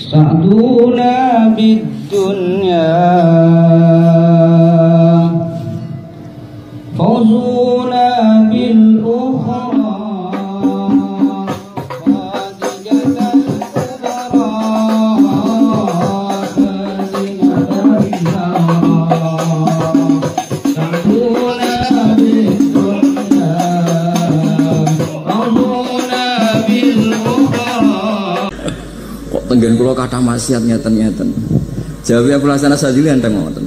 سعدونا بالدنيا فوزونا بالأخرى Tenggen kula kathah maksiat ngeten-ngeten. Jawi Abul Hasan Asyadzili enteng ngoten.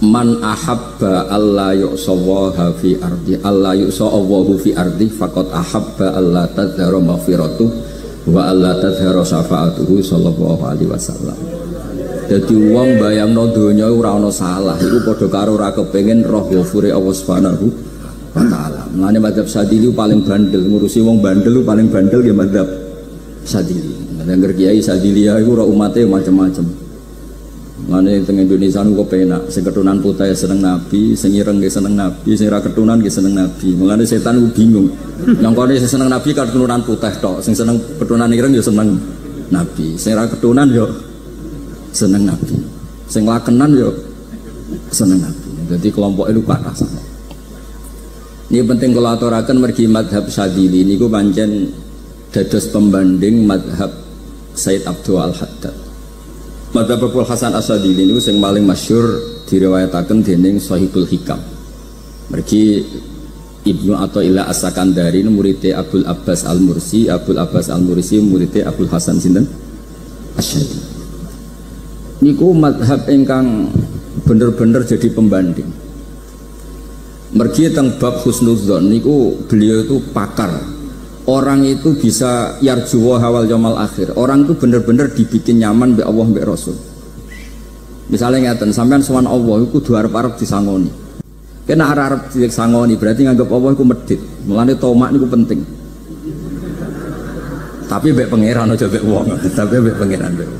Man ahabba alla yu'sawaha fi ardi alla yu'sawahu fi ardi faqad ahabba alla tadhara maghfiratu wa alla tadhara syafaatuhu sallallahu alaihi wasallam. Dadi wong bayangno donya ora ana salah iku padha karo ora kepengin roh ghafure Allah Subhanahu wa taala. Mulane mazhab Asyadzili paling bandel, ngurusi wong bandel paling bandel ya mazhab Asyadzili. Dengar kiai Asyadzili ya iku ora umate macam-macam. Mane teng Indonesia niku penak, sing keturunan putih seneng Nabi, sing ireng nggih seneng Nabi, sing ora keturunan nggih seneng Nabi. Mulane setan ku bingung. Nyongkone sing seneng Nabi kan keturunan putih tok, sing seneng keturunan ireng ya seneng Nabi. Sing ora keturunan ya seneng Nabi. Sing lakenan ya seneng Nabi. Dadi kelompok itu kathah sanget. Ini penting kula aturaken mergi mazhab Asyadzili niku pancen dados pembanding mazhab Sayyid Abdul Al-Haddad. Mazhab Abul Hasan Asyadzili niku sing paling masyhur diriwayataken dening Shahihul Hikam. Mergi Ibnu Athaillah As-Sakandari muridé Abul Abbas Al-Mursi, Abul Abbas Al-Mursi muridé Abul Hasan sinten? Asyadzili. Niku mazhab ingkang bener-bener jadi pembanding. Mergi teng bab husnudzon niku beliau itu pakar. Orang itu bisa yarjuwa hawal yaumil akhir. Orang itu benar-benar dibikin nyaman mbek Allah mbek Rasul. Misalnya ngaten, sampean sowan Allah iku kudu arep-arep disangoni. Kena arep disangoni berarti nganggep Allah iku medhit. Mulane tomak niku penting. Tapi mbek pangeran aja mbek wong, tapi mbek pangeran mbek.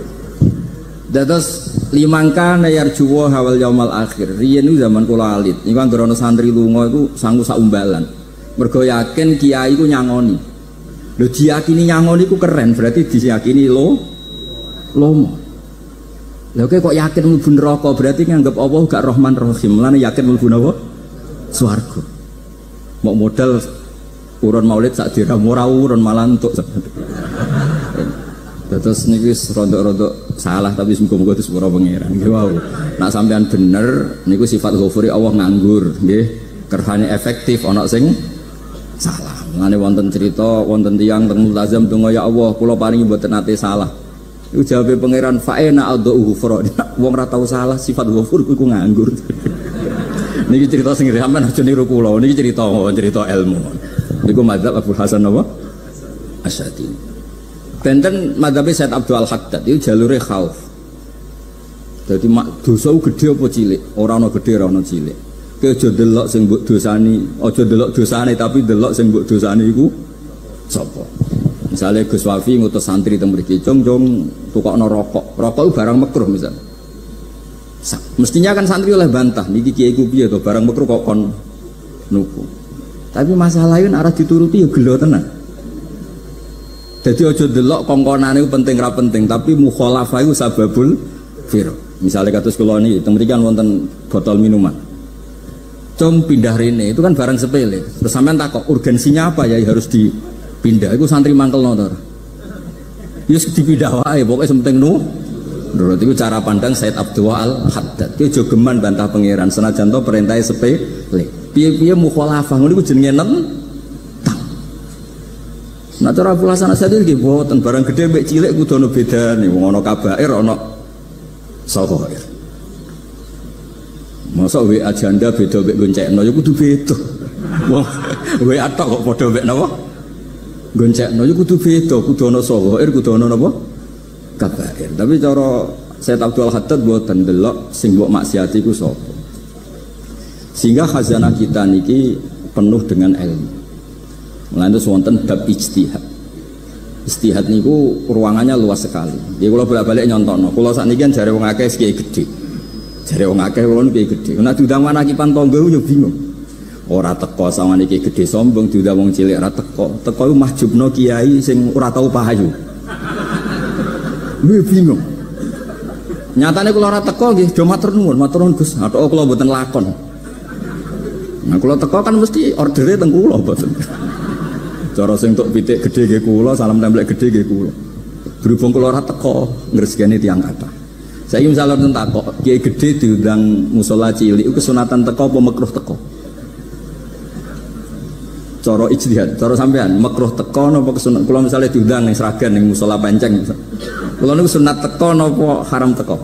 Dados limangka yarjuwa hawal yaumil akhir. Riyen zaman kula alit, niku anggere ana santri lunga iku sanggu saumbalan. Mergo yakin kiai ku nyangoni. Lho diyakini nyangoni ku keren, berarti diyakini lomo. Lha kok yakin mlebu neraka, berarti nganggep Allah gak Rahman Rahim. Lan yakin mlebu napa? Swarga. Mok modal urun maulid sak dirham ora urun malah entuk. Terus niki wis rontok-rontok salah tapi muga-muga itu sepura pangeran. Nggih wau. Nek sampean bener niku sifat ghafuri Allah nganggur, nggih. Kerhane efektif ana sing salah. Ngene wonten cerita wonten tiyang teng multazam donga ya Allah kula paringi mboten nate salah. Iku jawabe pangeran fa'ena adhu ghufra. Wong ora tau salah sifat ghafur iku nganggur. Niki cerita sing sampean aja niru kula. Niki cerita ilmu. Niku mazhab Abul Hasan apa? Asyadzili. Benten mazhab Sayyid Abdul Al-Haddad itu jalure khauf. Dadi dosa gede apa cilik? Ora ana gede ora ana cilik. Aja delok sing mbok dosani, aja delok dosane tapi delok sing mbok dosani iku sapa. Misale Gus Wafi ngutus santri teng mriki, "Cung tukokno rokok." Rokok itu barang makruh misal. Mestinya kan santri oleh bantah, niki kiai ku piye to barang makruh kok kon nuku. Tapi masalahnya arah dituruti ya gelo tenan. Jadi aja delok kongkonane penting ra penting, tapi mukhalafah iku sababul fir. Misale kados kula niki teng mriki kan wonten botol minuman. Cung pindah rene itu kan barang sepele. Terus sampean takok urgensinya apa ya harus dipindah. Iku santri mangkelno to. Wis dipindah wae pokoke penting nurut. Iku cara pandang Sayyid Abdul Al-Haddad. Ki aja geman bantah pangeran senajan to perintahe sepele. Piye-piye mukhalafah ngono iku jenenge nentang. Nah cara Abul Hasan Asyadzili nggih boten barang gedhe mek cilik kudu ana bedane. Wong ana kabair ana saghair. Masa WA janda beda mek goncekno ya kudu beda. Wong WA tok kok padha mek napa? Goncekno ya kudu beda, kudu ana saghair, kudu ana napa? Kabair. Tapi cara Sayyid Abdul Haddad mboten delok sing mbok maksiati ku sapa. Sehingga khazanah kita niki penuh dengan ilmu. Mulane wonten bab ijtihad. Ijtihad niku ruangannya luas sekali. Nggih kula bolak-balik nyontokno. Kula sakniki kan jare wong akeh kiai gedhe. Jare wong akeh wong piye gedhe. Nek diundang manakipan tangga yo bingung. Ora teko sawane iki gedhe sombong diundang wong cilik ora teko. Teko iku mahjubno kiai sing ora tau pahayu. Bingung. Nyatane kula ora teko nggih, do matur nuwun Gus. Atau kula mboten lakon. Nah kula teko kan mesti ordere teng kula mboten. Cara sing tok pitik gedhe nggih kula, salam templek gedhe nggih kula. Berhubung kula ora teko ngresgeni tiyang kathah. Saiki misale wonten takok, kiai gedhe diundang musala cilik iku kesunatan teko apa makruh teko? Cara ijtihad, cara sampean makruh teko napa kesunat? Kula misale diundang ning Sragen ning musala Penceng. Kula niku sunat teko napa haram teko?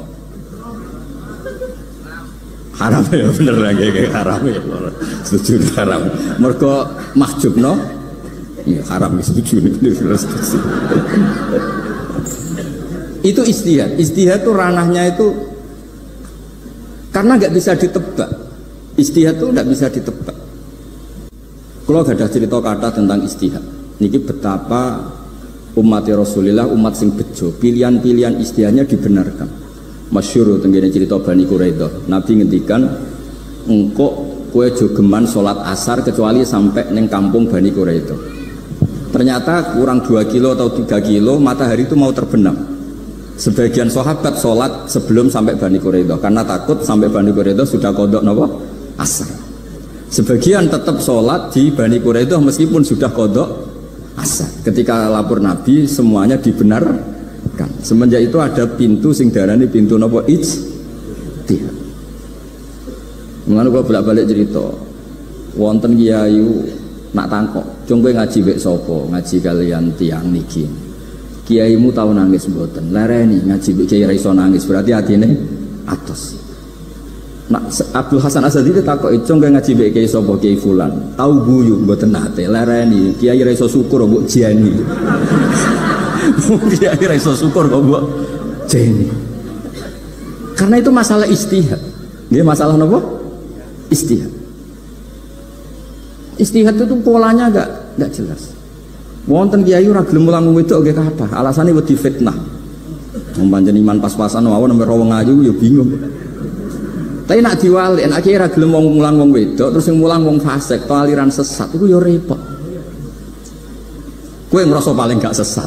Haram ya bener nggih haram ya. Setuju haram. Mergo mahjubno ya haram setuju setuju. Itu istihad. Istihad itu ranahnya itu karena nggak bisa ditebak. Istihad itu nggak bisa ditebak. Kalau gak ada cerita kata tentang istihad, niki betapa umat Rasulullah umat sing bejo, pilihan-pilihan istihadnya dibenarkan. Masyhur tenggene cerita Bani Quraidah. Nabi ngendikan engkok kue jogeman sholat asar kecuali sampai neng kampung Bani Quraidah. Ternyata kurang 2 kilo atau 3 kilo matahari itu mau terbenam. Sebagian sahabat sholat sebelum sampai Bani Quraidah karena takut sampai Bani Quraidah sudah kodok nopo asar. Sebagian tetap sholat di Bani Quraidah meskipun sudah kodok asar. Ketika lapor Nabi semuanya dibenarkan. Semenjak itu ada pintu sing darani pintu nopo ijtihad. Mulane kula bolak-balik cerita. Wonten kiai nak tangkok, "Cung kowe ngaji wek sapa? Ngaji kalian tiang niki." Kiaimu tahu nangis mboten? Lereni ngaji mbek kiai ra iso nangis, berarti atine atos. Nak Abdul Hasan Asadi ditakoki, "Cung kowe ngaji mbek kiai sapa? Kiai fulan." Tahu guyu mboten nate. Lereni kiai ra iso syukur mbok jani. Kiai ra iso syukur kok mbok jani. Karena itu masalah istihad. Nggih masalah napa? Istihad. Istihad itu polanya enggak jelas. Wonten kiai ora gelem mulang wedok nggih kathah, alasane wedi fitnah. Wong pancen iman pas-pasan mawon nembe wong ayu ya bingung. Tapi nak diwalik, nek kiai ora gelem mulang wong wedok terus sing mulang wong fasik, to aliran sesat iku ya repot. Kowe ngrasa paling gak sesat.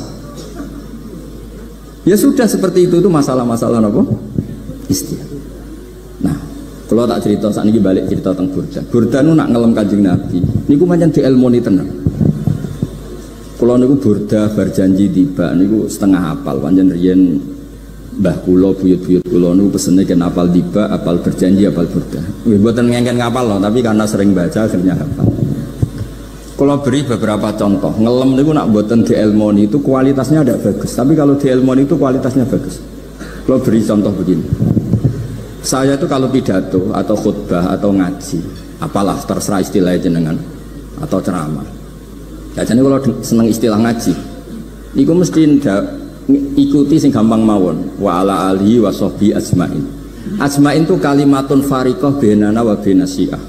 Ya sudah seperti itu masalah-masalah napa? Istihad. Nah, kalau tak cerita sakniki balik cerita tentang Burda. Burda nu nak ngelem Kanjeng Nabi. Niku pancen dielmoni tenan. Kalau niku Burda berjanji tiba niku setengah hafal pancen riyen mbah kula buyut-buyut kula niku pesene ken hafal tiba, hafal berjanji, hafal Burda. Nggih mboten ngengken ngapal loh, tapi karena sering baca akhirnya hafal. Kalau beri beberapa contoh, ngelem niku nak mboten dielmoni itu kualitasnya tidak bagus, tapi kalau dielmoni itu kualitasnya bagus. Kalau beri contoh begini. Saya itu kalau pidato atau khutbah atau ngaji, apalah terserah istilah jenengan atau ceramah. Jadi kalau seneng istilah ngaji, niku mesti ikuti sing gampang mawon. Wa ala alihi wa sahbi ajmain. Ajmain itu kalimatun fariqah bainana wa bainasyiah.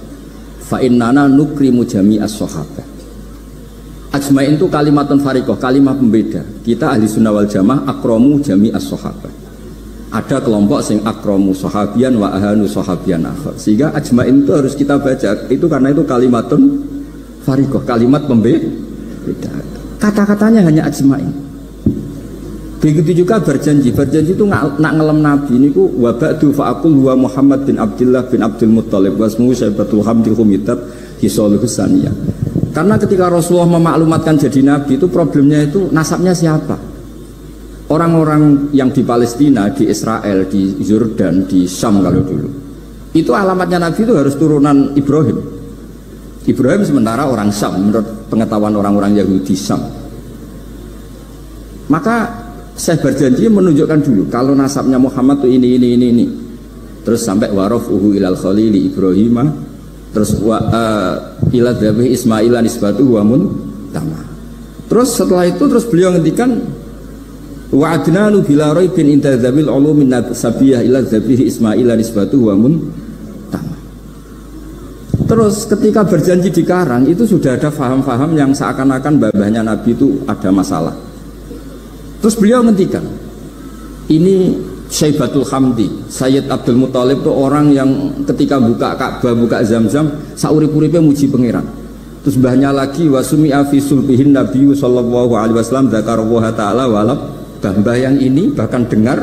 Fa innana nukrimu jami'as sahabah. Ajmain itu kalimatun fariqah, kalimat pembeda. Kita ahli sunnah wal jamaah akramu jami'as sahabah. Ada kelompok sing akramu sahabian wa ahanu sahabian akhar. Sehingga ajmain itu harus kita baca. Itu karena itu kalimatun fariqah, kalimat pembeda. Kata-katanya hanya ajmain. Begitu juga berjanji. Berjanji itu nak ngelem Nabi niku wa ba'du fa'aqul huwa Muhammad bin Abdullah bin Abdul Muttalib wasmu Syaibatul Hamdi Humitat Hisaluhu Saniyah. Karena ketika Rasulullah memaklumatkan jadi Nabi itu problemnya itu nasabnya siapa? Orang-orang yang di Palestina, di Israel, di Yordan, di Syam kalau dulu. Itu alamatnya Nabi itu harus turunan Ibrahim. Ibrahim sementara orang Syam menurut pengetahuan orang-orang Yahudi Syam. Maka saya berjanji menunjukkan dulu kalau nasabnya Muhammad itu ini. Terus sampai warafuhu ilal khalili Ibrahim, terus ila dzabih Ismailan nisbatuhu wa muntama. Terus setelah itu terus beliau ngendikan wa adnanu bila raibin inda dzabil ulumin sabiyah ila dzabih Ismailan nisbatuhu wa muntama. Terus ketika berjanji di Karang itu sudah ada faham-faham yang seakan-akan babahnya Nabi itu ada masalah. Terus beliau ngendikan, ini Syaibatul Hamdi, Sayyid Abdul Muttalib itu orang yang ketika buka Ka'bah, buka Zam-Zam, saurip-uripnya muji pangeran. Terus mbahnya lagi wasumi afi sulbihin Nabi sallallahu alaihi wasallam dzakarallaha taala walab Mbah yang ini bahkan dengar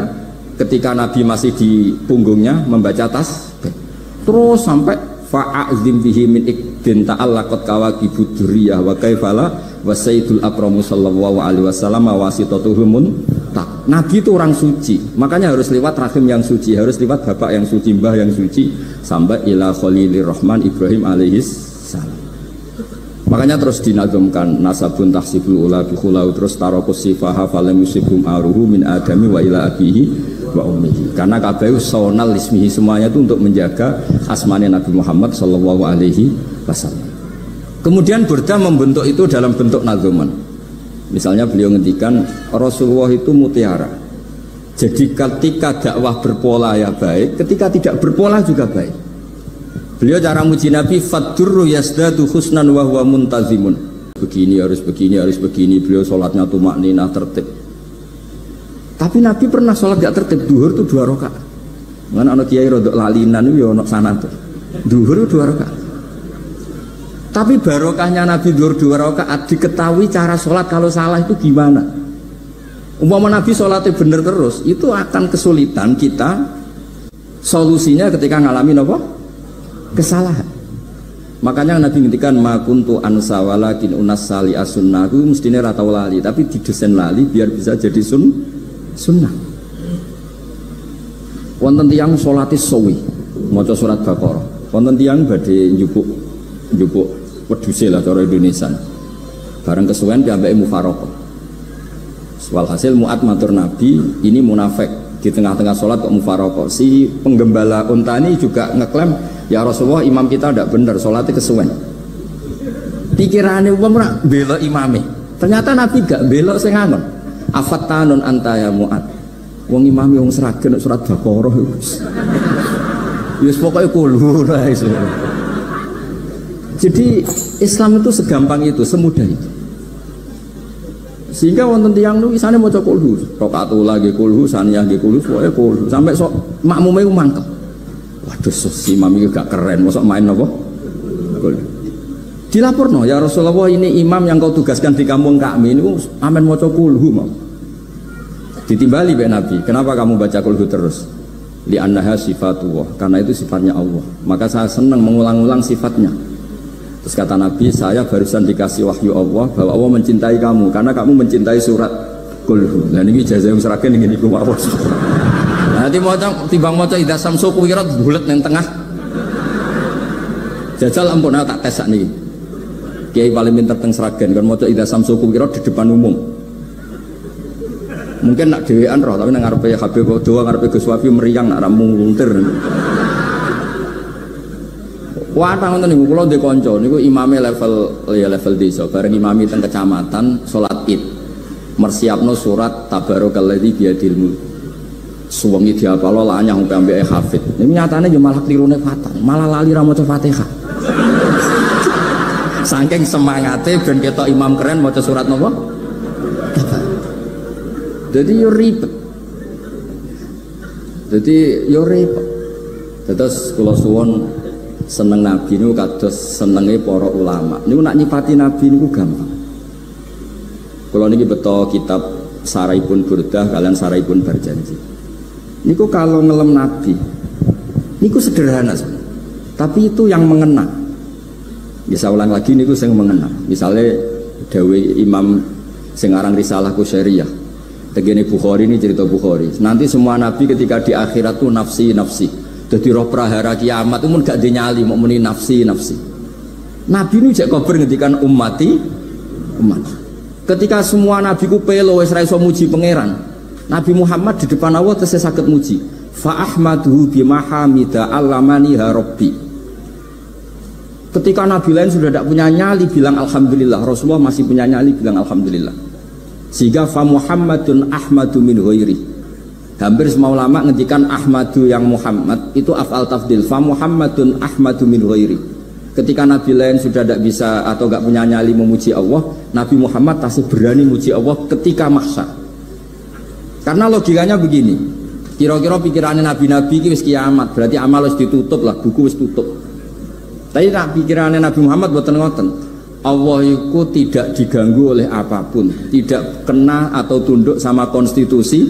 ketika Nabi masih di punggungnya membaca tasbih. Terus sampai fa'azim bihi min ikdin ta'allaqat kawakibud duriyah wa kaifala wa sayyidul akramu sallallahu alaihi wasallam wasitatuhumun tak. Nabi itu orang suci, makanya harus lewat rahim yang suci, harus lewat bapak yang suci, mbah yang suci, sampai ila khalilir rahman Ibrahim alaihis salam. Makanya terus dinazumkan nasabun tahsibul ula bikhulau, terus tarokus sifaha falam yusibhum aruhu min adami wa ila abihi wa ummihi. Karena kabeh sonal ismihi, semuanya itu untuk menjaga asmane Nabi Muhammad sallallahu alaihi wasallam. Kemudian Burda membentuk itu dalam bentuk nazuman. Misalnya beliau ngendikan Rasulullah itu mutiara. Jadi ketika dakwah berpola ya baik, ketika tidak berpola juga baik. Beliau cara muji Nabi fadurru yasdadu husnan wa huwa muntazimun. Begini harus begini harus begini. Beliau sholatnya tumakninah tertib. Tapi Nabi pernah sholat gak tertib. Duhur itu 2 rakaat. Mana anak kiai rodok lalinan itu ya anak sana tuh. Duhur itu 2 rakaat. Tapi barokahnya Nabi duhur 2 rakaat diketahui cara sholat kalau salah itu gimana. Umpama Nabi sholatnya bener terus, itu akan kesulitan kita. Solusinya ketika ngalamin apa? Kesalahan. Makanya Nabi ngintikan ma kuntu ansa walakin unas sali as-sunnah, itu mestinya ratau lali, tapi didesain lali biar bisa jadi sunnah. Wonten tiyang salate suwi maca surat Baqarah, wonten tiyang badhe njupuk wedhuse lah cara Indonesia. Bareng kesuwen piyambake mufaraqah. Walhasil Mu'ad matur Nabi, ini munafik di tengah-tengah sholat kok mufaraqah. Si penggembala unta ini juga ngeklaim, ya Rasulullah imam kita tidak benar, sholatnya kesuwen. Pikirannya wong ora belok imame. Ternyata Nabi gak belok sing ngangon. Afattanun anta ya Mu'ad. Wong imame wong seragen surat Baqarah wis. Wis pokoke kulhu ra iso. Jadi Islam itu segampang itu, semudah itu. Sehingga wonten tiyang niku isane maca kulhu, rakaat lagi kulhu, saniyah nggih kulhu, pokoke kulhu sampai sok makmume ku mangkel. Waduh, si imam iki gak keren, mosok main apa? Kulhu. Dilaporno, ya Rasulullah ini imam yang kau tugaskan di kampung kami niku amen maca kulhu mau. Ditimbali be Nabi, kenapa kamu baca kulhu terus? Li annaha sifatullah, karena itu sifatnya Allah. Maka saya senang mengulang-ulang sifatnya. Terus kata Nabi, saya barusan dikasih wahyu Allah bahwa Allah mencintai kamu karena kamu mencintai surat Qul. Nah ini ijazah yang seragam ini niku mawon. Nanti maca timbang maca idza samsu kuwirat bulet nang tengah. Jajal ampun tak tes sak niki. Kiai paling pinter teng seragam kan maca idza samsu kuwirat di depan umum. Mungkin nak dhewean roh tapi nang ngarepe Habib Doa ngarepe Gus Wafi meriang nak ramu muntir. Wah, ngoten niku kula ndek kanca niku imame level desa, bareng imami teng kecamatan salat Id. Mersiapno surat Tabarakalladzi biyadil mulk. Suwengi diapalo lanyah sampe ambeke hafid. Niku nyatane yo malah klirune fatal, malah lali ra maca Fatihah. Saking semangate ben ketok imam keren maca surat napa? Jadi yo ribet. Terus kula suwon seneng Nabi niku kados senenge para ulama. Niku nak nyipati Nabi niku gampang. Kula niki beto kitab Saraipun Burdah kalian Saraipun Berjanji. Niku kalau ngelem Nabi niku sederhana sebenarnya. Tapi itu yang mengena. Bisa ulang lagi niku sing mengena. Misalnya dawe Imam sing aran Risalah Qusyariyah. Tegene Bukhari ini cerita Bukhari. Nanti semua nabi ketika di akhirat tuh nafsi. Jadi roh prahara kiamat itu gak dinyali mau muni nafsi. Nabi ini jek kabar ngendikan umat. Ketika semua nabi ku pelo wis ra iso muji pangeran, Nabi Muhammad di depan Allah tesih saged muji. Fa ahmaduhu bima hamida allamani ha rabbi. Ketika nabi lain sudah tidak punya nyali bilang alhamdulillah, Rasulullah masih punya nyali bilang alhamdulillah. Sehingga fa Muhammadun ahmadu min ghairi. Hampir semua ulama ngendikan Ahmadu yang Muhammad itu af'al tafdil. Fa Muhammadun ahmadu min ghairi. Ketika nabi lain sudah tidak bisa atau tidak punya nyali memuji Allah, Nabi Muhammad masih berani memuji Allah ketika mahsyar. Karena logikanya begini, kira-kira pikirannya nabi-nabi ini wis kiamat, berarti amal wis ditutup lah, buku wis tutup. Tapi pikirannya Nabi Muhammad boten ngoten. Allah itu tidak diganggu oleh apapun, tidak kena atau tunduk sama konstitusi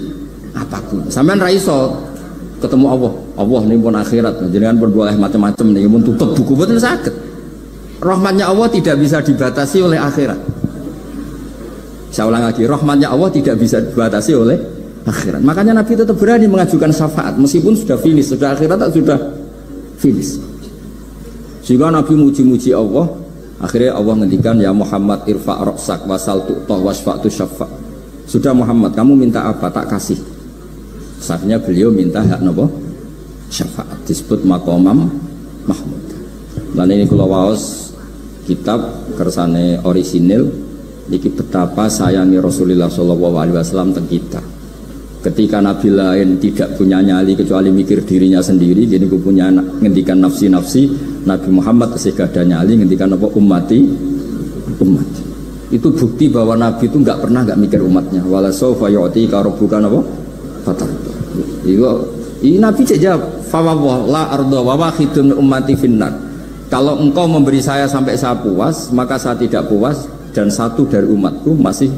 apapun. Sampean ra iso ketemu Allah. Allah ini pun akhirat, jenengan pun boleh macam-macam nih, pun tutup buku boten saged. Rahmatnya Allah tidak bisa dibatasi oleh akhirat. Saya ulang lagi, rahmatnya Allah tidak bisa dibatasi oleh akhirat. Makanya Nabi tetap berani mengajukan syafaat meskipun sudah finish, sudah akhirat sudah finish. Sehingga Nabi muji-muji Allah, akhirnya Allah ngendikan ya Muhammad irfa' ra'sak wasal tu'tah wasfa'tu syafa'. Sudah Muhammad, kamu minta apa tak kasih. Saatnya beliau minta hak napa? Syafaat, disebut maqamam mahmud. Lan ini kula waos kitab kersane orisinil niki betapa sayangi Rasulullah sallallahu alaihi wasallam teng kita. Ketika Nabi lain tidak punya nyali kecuali mikir dirinya sendiri, jadi aku punya ngendikan nafsi-nafsi, Nabi Muhammad tasih gada nyali ngendikan apa ummati. Itu bukti bahwa Nabi itu nggak pernah nggak mikir umatnya. Wala sawfa yu'tika rabbuka apa? Fatar. Ini Nabi jawab, fa la arda wa wahidun ummati finnar. Kalau engkau memberi saya sampai saya puas, maka saya tidak puas dan satu dari umatku masih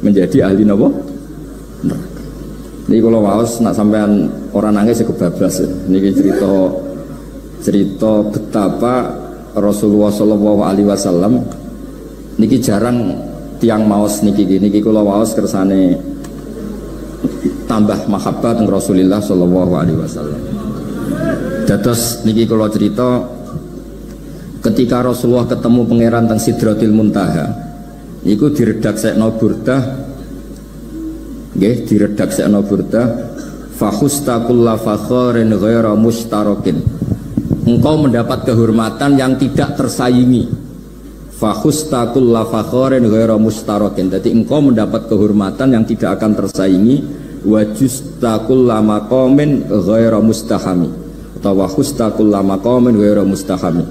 menjadi ahli neraka. Ini kalau waos nak sampean orang nangis kebablas ya. Ini cerita betapa Rasulullah Shallallahu Alaihi Wasallam. Niki jarang tiang maos niki kalau waos kersane tambah mahabbah dengan Rasulullah Shallallahu Alaihi Wasallam. Dados niki kalau cerita ketika Rasulullah ketemu pangeran teng Sidratil Muntaha, niku diredaksekno burdah. Nggih diredaksekno burdah fakhusta kulla fakharin ghaira mustarakin. Engkau mendapat kehormatan yang tidak tersaingi. Fakhusta kulla fakharin ghaira mustarakin. Jadi engkau mendapat kehormatan yang tidak akan tersaingi. Wa justa kulla maqamin ghaira mustahami. Atau wakhusta kulla maqamin ghaira mustahami.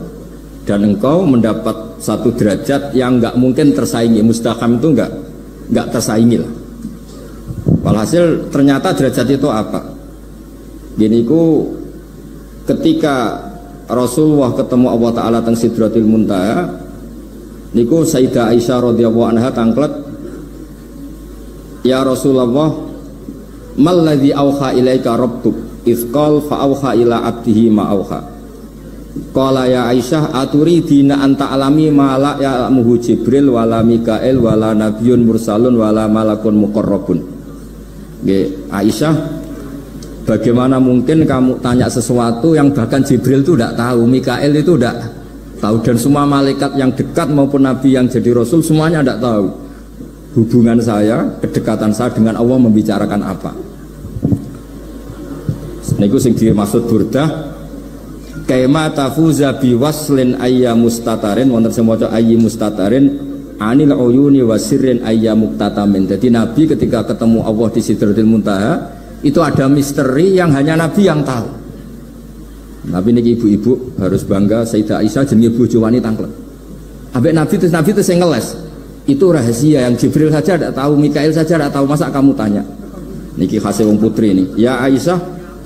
Dan engkau mendapat satu derajat yang enggak mungkin tersaingi. Mustaham itu enggak tersaingi lah. Walhasil ternyata derajat itu apa? Gini ku ketika Rasulullah ketemu Allah Ta'ala teng Sidratil Muntaha, niku Sayyidah Aisyah radhiyallahu anha tangklet, ya Rasulullah, mal ladzi auha ilaika rabbuk idz qala fa auha ila abdihi ma auha. Qala ya Aisyah aturidina anta alami ma la ya'lamuhu Jibril wala Mikail wala nabiyyun mursalun wala malakun muqarrabun. Aisyah, bagaimana mungkin kamu tanya sesuatu yang bahkan Jibril itu tidak tahu, Mikail itu tidak tahu, dan semua malaikat yang dekat maupun Nabi yang jadi Rasul semuanya tidak tahu hubungan saya, kedekatan saya dengan Allah membicarakan apa. Niku sing dimaksud burdah kaima tafuza biwaslin ayya mustatarin wonten sing maca ayyi mustatarin anil uyuni wasirrin ayya muktatamin. Jadi Nabi ketika ketemu Allah di Sidratil Muntaha itu ada misteri yang hanya Nabi yang tahu. Nabi niki ibu-ibu harus bangga Sayyidah Aisyah jenenge bojo wanita tangklet. Ambek Nabi itu sing ngeles. Itu rahasia yang Jibril saja tidak tahu, Mikail saja tidak tahu, masa kamu tanya? Niki khase wong putri ini. Ya Aisyah,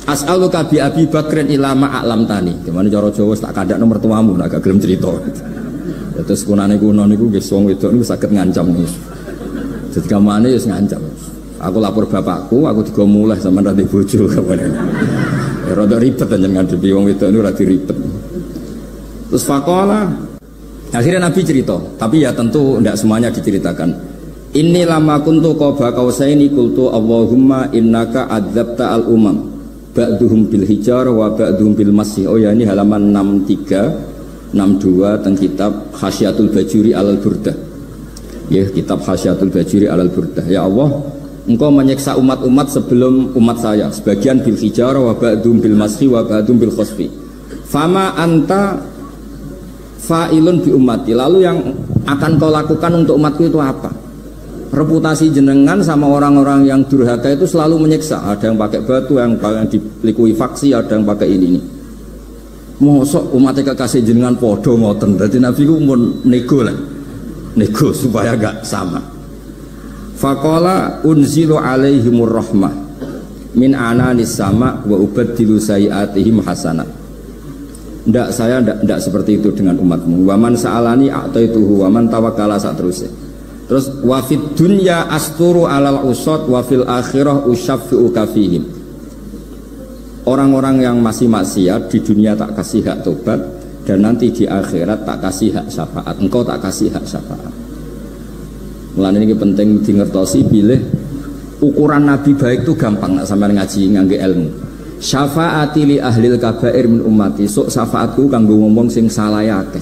as'aluka bi Abi Bakrin ila ma a'lam tani. Gimana cara Jawa tak kandakno mertuamu nek gak gelem cerita. Terus kunane kuno niku nggih wong wedok niku saged ngancam niku. Dadi kamane wis ngancam. Aku lapor bapakku, aku digo mulih sampean ra bojo kapan. Ya rada ribet jenengan ngadepi wong wedok niku ra diribet. Terus faqala akhirnya Nabi cerita, tapi ya tentu tidak semuanya diceritakan. Inni lama kuntu qaba qausaini qultu Allahumma innaka adzabta al umam ba'duhum bil hijar wa ba'duhum bil masih. Oh ya, ini halaman 63 62 tentang kitab Khasyatul Bajuri alal Burdah. Ya, kitab Khasyatul Bajuri alal Burdah. Ya Allah, engkau menyiksa umat-umat sebelum umat saya, sebagian bil hijar wa ba'dum bil masih wa ba'dum bil khosfi. Fama anta fa'ilun bi ummati. Lalu yang akan kau lakukan untuk umatku itu apa? Reputasi jenengan sama orang-orang yang durhaka itu selalu menyiksa. Ada yang pakai batu, yang dilikuifaksi, ada yang pakai ini. Mosok umatnya kekasih jenengan podo ngoten. Berarti Nabi ku mun nego lah, nego supaya gak sama. Faqala unzilu alaihimur rahmah min ananis sama wa ubaddilu sayiatihim hasanat. Ndak, saya ndak seperti itu dengan umatmu. Waman sa'alani a'taituhu waman tawakkala saterusé. Terus wa fid dunya asturu alal usad wa fil akhirah usyaffi'u kafihim. Orang-orang yang masih maksiat di dunia tak kasih hak tobat, dan nanti di akhirat tak kasih hak syafaat. Engkau tak kasih hak syafaat. Mulane ini penting dingertosi bilih ukuran nabi baik itu gampang nak sampean ngaji ngangge ilmu. Syafaati li ahlil kabair min ummati, sok syafaatku kanggo ngomong sing salah akeh.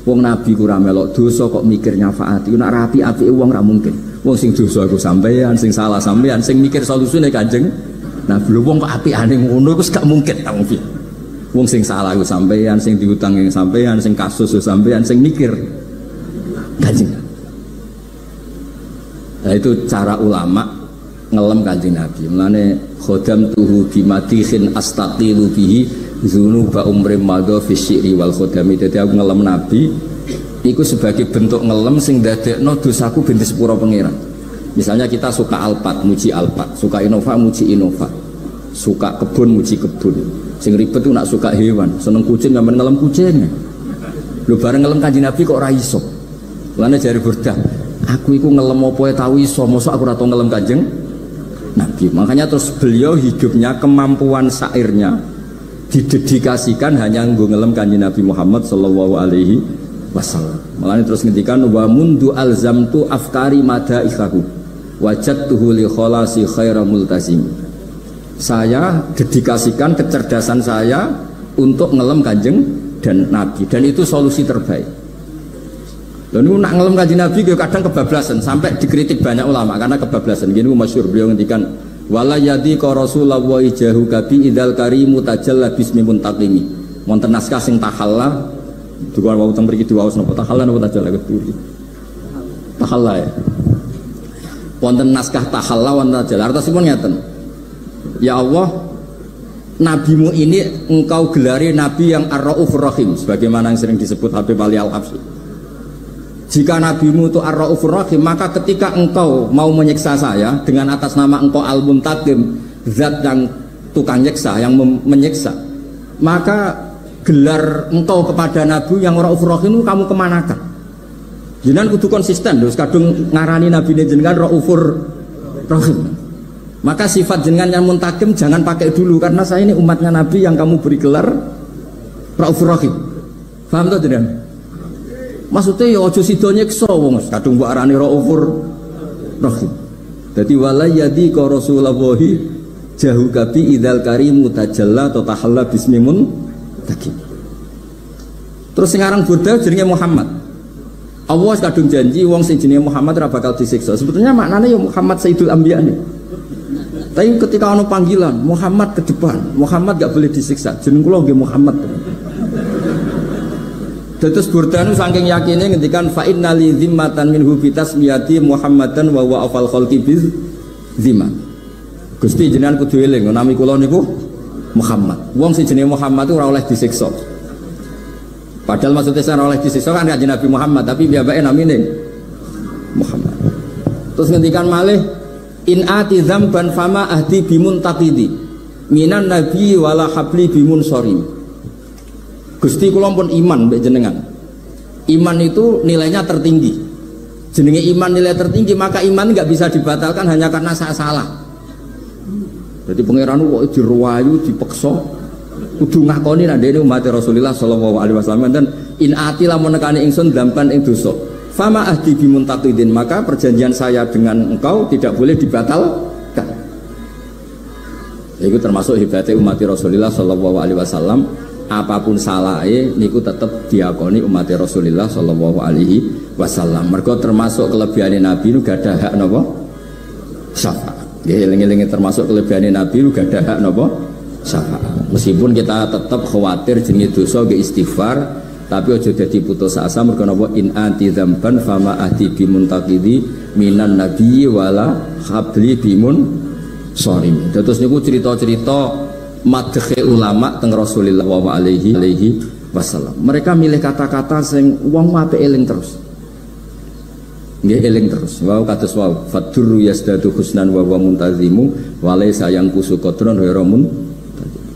Wong nabi ku ra melok dosa kok mikir nyafaati, nek rapi-apike wong ra mungkin. Wong sing dosa iku sampean, sing salah sampean, sing mikir solusine Kanjeng. Nah, belum wong kok apikane ngono iku gak mungkin ta wong. Wong sing salah iku sampean, sing diutang yang sampean, sing kasus sampean, sing mikir Kanjeng. Nah, itu cara ulama ngelem Kanjeng Nabi. Mulane khodam tuhu bimadikhin astaqilu bihi dzunuba umrim madha fi syi'ri wal khodami. Dadi aku ngelem Nabi iku sebagai bentuk ngelem sing ndadekno dosaku ben disepuro pangeran. Misalnya kita suka Alphard, muji Alphard, suka Innova, muji Innova, suka kebun, muji kebun. Sing ribet tuh nak suka hewan, seneng kucing nggak ngelem kucing. Lu bareng ngelem Kanjeng Nabi kok ora iso. Lane jari Burdah, aku iku ngelem apa tau iso, mosok aku ora tau ngelem Kanjeng Nabi. Makanya terus beliau hidupnya, kemampuan syairnya didedikasikan hanya nggo ngelem Kanjeng Nabi Muhammad sallallahu alaihi wasallam. Makanya terus ngendikan wa mundu alzamtu afkari madaikahu wajadtuhu li kholasi khaira multazim. Saya dedikasikan kecerdasan saya untuk ngelem Kanjeng dan Nabi, dan itu solusi terbaik. Lalu nak ngelem Kanjeng Nabi kadang kebablasan, sampai dikritik banyak ulama karena kebablasan. Gini masyhur beliau ngendikan wala yadi ka rasulullah jahu kabi idzal karimu tajalla bismi muntaqimi. Wonten naskah sing tahalla dukan wau teng mriki diwaos napa tahalla napa tajalla keturi. Tahalla ya. Wonten naskah tahalla wonten tajalla. Artosipun ngeten. Ya Allah, nabimu ini engkau gelari nabi yang ar-raufur rahim, sebagaimana yang sering disebut Habib Ali Al-Habsyi. Jika nabimu itu ar-raufur rahim, maka ketika engkau mau menyiksa saya dengan atas nama engkau al-muntaqim, zat yang tukang nyiksa, yang menyiksa, maka gelar engkau kepada nabi yang ar-raufur rahim itu kamu kemanakan? Jenengan kudu konsisten, terus kadung ngarani nabi ini jenengan raufur rahim. Maka sifat jenengan yang muntakim jangan pakai dulu, karena saya ini umatnya Nabi yang kamu beri gelar Raufur Rahim. Paham tuh jenengan? Maksudnya ya ojo sido nyiksa wong kadung mbok arani Raufur Rahim. Dadi wala yadi ka rasulullahi jahu kabi idzal karimu tajalla ta tahalla bismimun takim. Terus sekarang Burda jenenge Muhammad. Allah kadung janji wong sing jenenge Muhammad ora bakal disiksa. Sebetulnya maknanya ya Muhammad Sayyidul Anbiya nih. Tapi ketika ono panggilan Muhammad ke depan, Muhammad gak boleh disiksa. Jeneng kula nggih Muhammad. Terus Burdanu saking yakinnya ngendikan fa innali zimmatan minhu bi tasmiyati Muhammadan wa huwa afal khalqi biz zimma. Gusti jenengan kudu eling nami kula niku Muhammad. Wong sing jenenge Muhammad itu ora oleh disiksa. Padahal maksudnya ora oleh disiksa kan kanjeng Nabi Muhammad, tapi piyambake namine Muhammad. Terus ngendikan malih in ati dzamban fama ahdi bimun taqidi minan nabi wala habli bimun sorim. Gusti kula pun iman mbek jenengan. Iman itu nilainya tertinggi. Jenenge iman nilai tertinggi, maka iman nggak bisa dibatalkan hanya karena saya salah. Jadi pangeran kok diruwayu dipeksa kudu ngakoni nek dene umat Rasulullah sallallahu alaihi wasallam dan in ati lamun nekani ingsun dzamban ing dosa. Fama ahdi bimuntaqidin, maka perjanjian saya dengan engkau tidak boleh dibatalkan. Itu termasuk hebatnya umat Rasulullah sallallahu alaihi wasallam, apapun salahnya niku tetap diakoni umat Rasulullah sallallahu alaihi wasallam. Mergo termasuk kelebihan Nabi nu gak ada hak napa? Syafaat. Nggih eling-eling termasuk kelebihan Nabi nu gak ada hak napa? Syafaat. Meskipun kita tetap khawatir jenenge dosa ge istighfar, tapi aja dadi putus asa mergo napa in anti dzamban fama ahdi bimuntaqidi minan nabiyyi wala habli bimun sorim. Terus niku cerita-cerita madhe ulama teng Rasulullah alaihi wasallam. Mereka milih kata-kata sing wong apik eling terus. Nggih eling terus. Wa kados wa fadurru yasdadu husnan wa huwa muntazimu wa laisa yang kusu qadron wa ramun.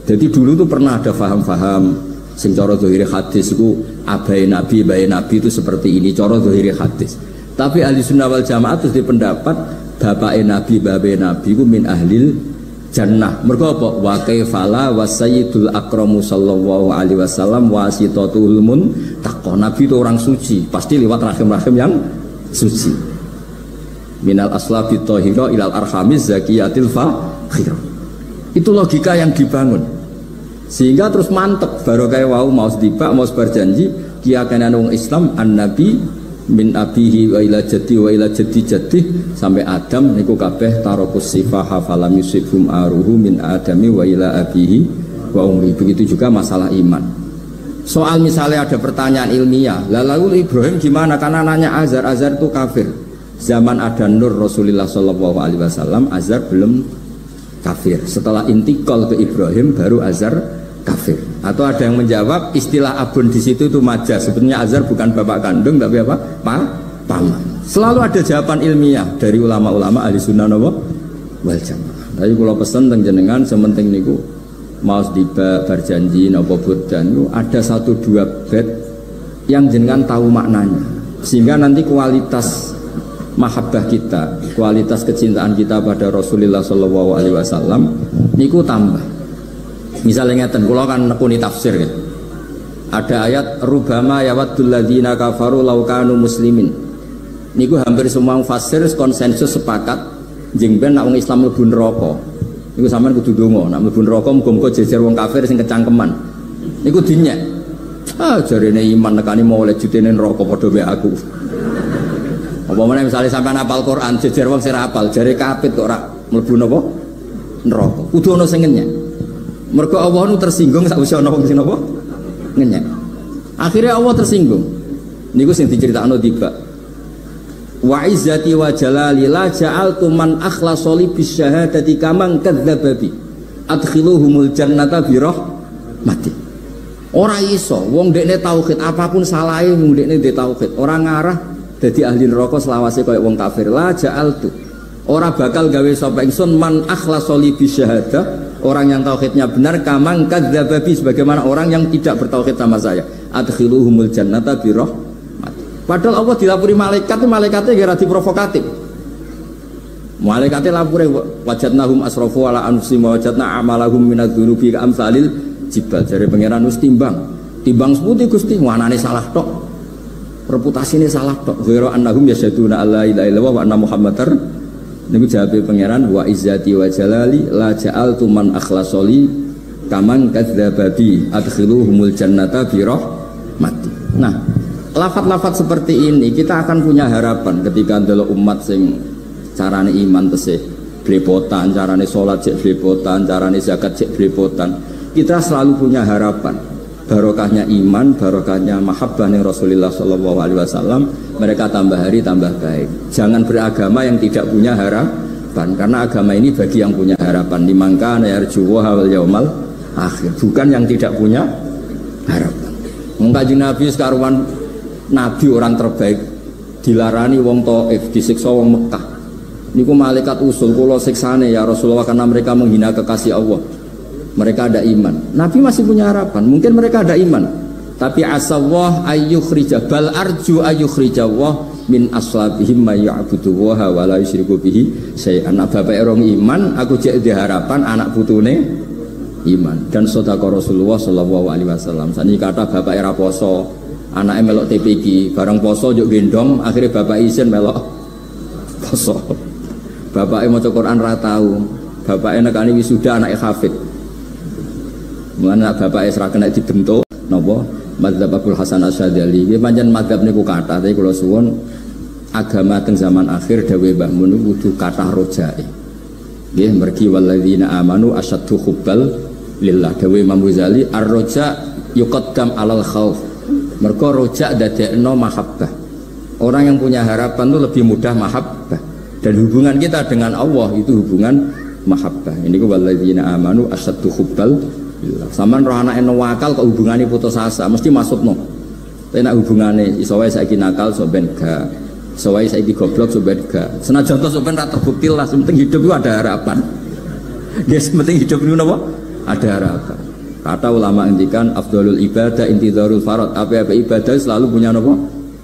Jadi dulu tuh pernah ada faham-faham Sing cara zahire hadis iku abai nabi itu seperti ini cara zahire hadis. Tapi ahli sunnah wal jamaah terus di pendapat bapake nabi babe nabi iku min ahlil jannah. Mergo apa? Wa kaifala wasayyidul akramu sallallahu alaihi wasallam wasitatul muntaqo. Nabi itu orang suci, pasti lewat rahim-rahim yang suci. Minal aslabi thahira ilal arhamiz zakiyatil fakhir. Itu logika yang dibangun. Sehingga terus mantep barokah wau mau dibak mau berjanji kiyakan wong Islam an-nabi min abihi wa ila jaddi jaddi sampai Adam niku kabeh tarokus sifah falam yusifhum aruhu min adami wa ila abihi wa umri. Begitu juga masalah iman. Soal misalnya ada pertanyaan ilmiah, lalu Ibrahim gimana? Karena nanya Azar itu kafir. Zaman ada Nur Rasulullah Shallallahu Alaihi Wasallam, Azar belum kafir. Setelah intikal ke Ibrahim, baru Azar kafir. Atau ada yang menjawab istilah abun di situ itu majas. Sebenarnya Azar bukan bapak kandung, tapi apa? Paman. Selalu ada jawaban ilmiah dari ulama-ulama ahli sunnah wal jamaah. Tapi kalau pesan teng jenengan, sementing niku mau tiba berjanji nopo burdan, ada 1-2 bait yang jenengan tahu maknanya, sehingga nanti kualitas mahabbah kita, kualitas kecintaan kita pada Rasulullah Shallallahu Alaihi Wasallam niku tambah. Misalnya ngeten, kula kan nekuni tafsir ya. Ada ayat rubama yawaddul ladzina kafaru law kanu muslimin. Niku hampir semua mufassir konsensus sepakat jengben nak wong Islam mlebu neraka. Niku sampean kudu ndonga, nak mlebu neraka muga-muga jejer wong kafir sing kecangkeman. Niku dinyek. Jarene iman nekani mau oleh jutene neraka padha wae aku. Apa meneh misalnya sampean hafal Quran jejer wong sing hafal jare kapit kok ora mlebu napa neraka. Kudu ana sing ngenyek. Mergo Allah nu tersinggung sakwise ana wong sing napa ngenyek. Akhirnya Allah tersinggung. Niku sing diceritakno tiba. Wa izzati wa jalali la ja'altu man akhlasa li bisyahadati kaman kadzdzaba bi adkhiluhumul jannata bi rahmati. Ora iso wong dekne tauhid apapun salahe wong dekne ndek tauhid ora ngarah dadi ahli neraka selawase kaya wong kafir. La ja'altu ora bakal gawe sapa ingsun man akhlasa li bisyahadah orang yang tauhidnya benar kaman kadzdzaba bi sebagaimana orang yang tidak bertauhid sama saya. Adkhiluhumul jannata bi rahmati. Padahal Allah dilapuri malaikat, malaikatnya kira provokatif. Malaikatnya lapure wajadnahum asrafu ala anfusihim wa wajadna amalahum minadz-dzunubi ka amsalil jibal. Jare pangeran wis timbang seputi Gusti, wanane salah tok. Reputasine salah tok. Ghairu annahum yasyaduna alla ilaha illallah wa anna muhammadar. Niku jawabe pangeran wa izzati wa jalali la ja'altu man akhlasoli kaman kadzdzaba bi adkhiluhumul jannata bi rahmati. Nah, lafat-lafat seperti ini kita akan punya harapan ketika ndelok umat sing carane iman tesih blepotan, carane salat cek blepotan, carane zakat cek blepotan. Kita selalu punya harapan barokahnya iman, barokahnya mahabbah ning Rasulullah sallallahu alaihi wasallam, mereka tambah hari tambah baik. Jangan beragama yang tidak punya harapan, karena agama ini bagi yang punya harapan. Dimangka yarjuwa wal yaumal akhir, bukan yang tidak punya harapan. Kanjeng Nabi sekaruan Nabi orang terbaik dilarani wong Taif, disiksa wong Mekah. Niku malaikat usul kula siksane ya Rasulullah karena mereka menghina kekasih Allah. Mereka ada iman. Nabi masih punya harapan. Mungkin mereka ada iman. Tapi asawah ayyukhrija bal arju ayyukhrijawah min aslabihim may ya'budu wa la yusyriku bihi syai'an. Bapak erong iman, aku cek di harapan anak putune iman. Dan sedekah Rasulullah sallallahu alaihi wasallam. Sani kata bapak era poso, anaknya melok TPG, bareng poso juk gendong, akhirnya bapak izin melok poso. Bapaknya maca Quran ra tau, bapaknya nekani wisuda anaknya hafid. Mulane bapaknya serah kena dibentuk napa madzhab Abdul Hasan Asyadzali. Nggih pancen madzhab niku kathah, tapi kula suwun agama teng zaman akhir dawuh Mbah Mun kudu kathah rojae. Nggih mergi walladzina amanu asyaddu hubbal lillah. Dawuh Imam Ghazali ar-roja yuqaddam alal khauf. Mergo rojak dadekno mahabbah. Orang yang punya harapan itu lebih mudah mahabbah. Dan hubungan kita dengan Allah itu hubungan mahabbah. Ini ku walladzina amanu asyaddu hubbal billah. Sampeyan roh anake nakal kok hubungane putus asa, mesti maksudno. Tapi nek hubungane iso wae saiki nakal so ben gak. Iso wae saiki goblok so ben gak. Senajan to so ben ra terbukti lah, penting hidup itu ada harapan. Guys, penting hidup itu napa? Ada harapan. Kata ulama ngendikan afdhalul ibadah intidharul farad. Apa ibadah selalu punya apa?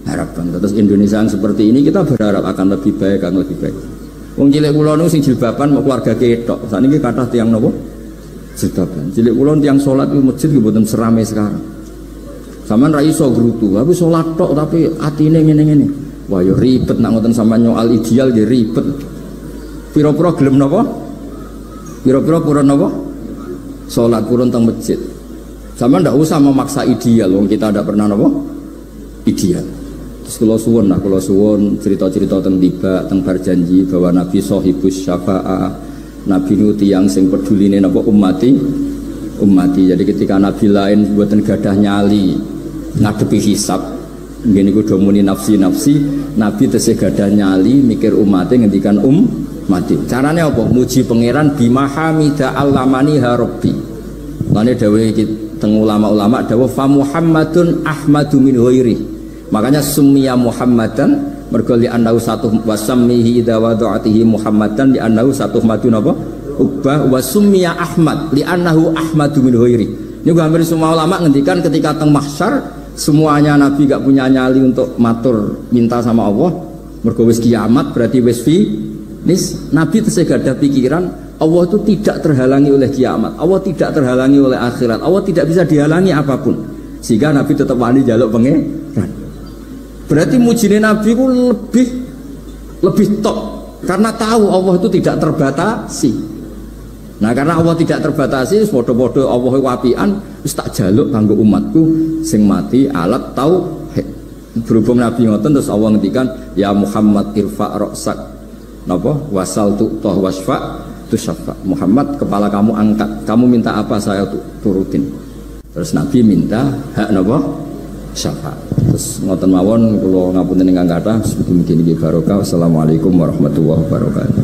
Harapan. Terus Indonesia yang seperti ini kita berharap akan lebih baik, akan lebih baik. Wong cilik kula niku sing jilbaban mau keluarga ketok. Sakniki kathah tiyang napa? Jilbaban. Cilik kula tiyang salat iku masjid nggih mboten serame sekarang. Sampeyan ra iso grutu, tapi salat tok tapi atine ngene-ngene. Wah yo ribet nak ngoten sampeyan nyoal ideal nggih ribet. Pira-pira gelem napa? Pira-pira purun napa? Salat purun teng masjid. Sampeyan ndak usah memaksa ideal, wong kita ndak pernah napa? Ideal. Terus kula suwun cerita-cerita teng tiba teng berjanji bahwa Nabi sahibus syafa'ah. Nabi nu tiyang sing peduline napa ummati. Jadi ketika Nabi lain mboten gadah nyali ngadepi hisab ngene iku do muni nafsi-nafsi, Nabi tesih gadah nyali mikir umate ngendikan mati. Carane apa? Muji pangeran bimahamida allamani rabbi. Lane dawuh iki teng ulama-ulama dawuh fa Muhammadun ahmadu min ghairi. Makanya summiya Muhammadan mergo li annahu satu wasammihi idza wada'atihi Muhammadan li annahu satu madun apa? Ubah wa summiya Ahmad li annahu ahmadu min ghairi. Ini hampir semua ulama ngendikan ketika teng mahsyar semuanya Nabi gak punya nyali untuk matur minta sama Allah. Mergo wis kiamat berarti wis Nabi tesih gadah pikiran Allah itu tidak terhalangi oleh kiamat, Allah tidak terhalangi oleh akhirat, Allah tidak bisa dihalangi apapun. Sehingga Nabi tetap wani njaluk pangeran. Berarti mujine Nabi ku lebih top karena tahu Allah itu tidak terbatasi. Nah karena Allah tidak terbatasi, podo-podo Allah wapian, wis tak jaluk kanggo umatku sing mati alat tauhid. Berhubung Nabi ngoten terus Allah ngendikan ya Muhammad irfa' ra'sak napa wasal tu'tah wasfa tusaffa. Muhammad kepala kamu angkat, kamu minta apa saya turutin. Terus Nabi minta hak napa syafa. Terus ngoten mawon kula ngapunten ingkang kathah mugi-mugi niki barokah. Wassalamualaikum warahmatullahi wabarakatuh.